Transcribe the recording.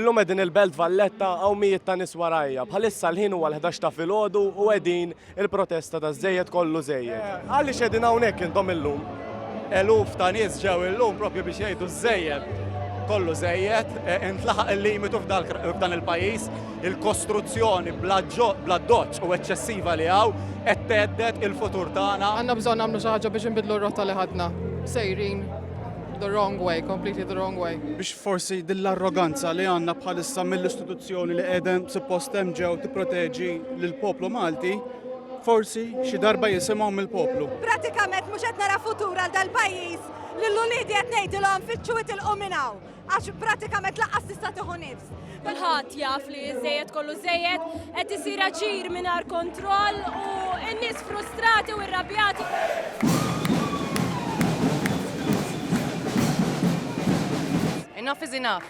Illum qegħdin il-Belt Valletta hawn mijiet ta' nies warajja. Bħalissa l-ħin huwa l-11 ta' filgħodu u qegħdin il-protesta ta' żejjed kollu żejjed. Għaliex qegħdin hawnhekk intom illum? Eluf ta' nies ġew illum propju biex jgħidu żejjed. Kollu żejjed, intlaħaq il-limitu f'dan il-pajjiż, il-kostruzzjoni bla doċċ u eċċessiva li hawn qed thedded il-futur tagħna. Għandna bżonn nagħmlu xi ħaġa biex inbidlu r-rotta li ħadna. Sejrin the wrong way, completely the wrong way. Biex forsi dill-arroganza li għandna bħalissa mill-istituzzjoni li qegħden suppost hemm ġew tipproteġi lill-poplu Malti, forsi xi darba jisimgħu mill-poplu. Pratikament mhux qed nara futur għal dal-pajjiż li l-Uniti qed ngħidilhom fittxu itilqu minn hawn għax pratikament laqqas tista' tieħu nifs. Kulħadd jaf li żejjed kollu żejjed qed isir aġir mingħajr kontroll u n-nies frustrati u irrabjati. Enough is enough.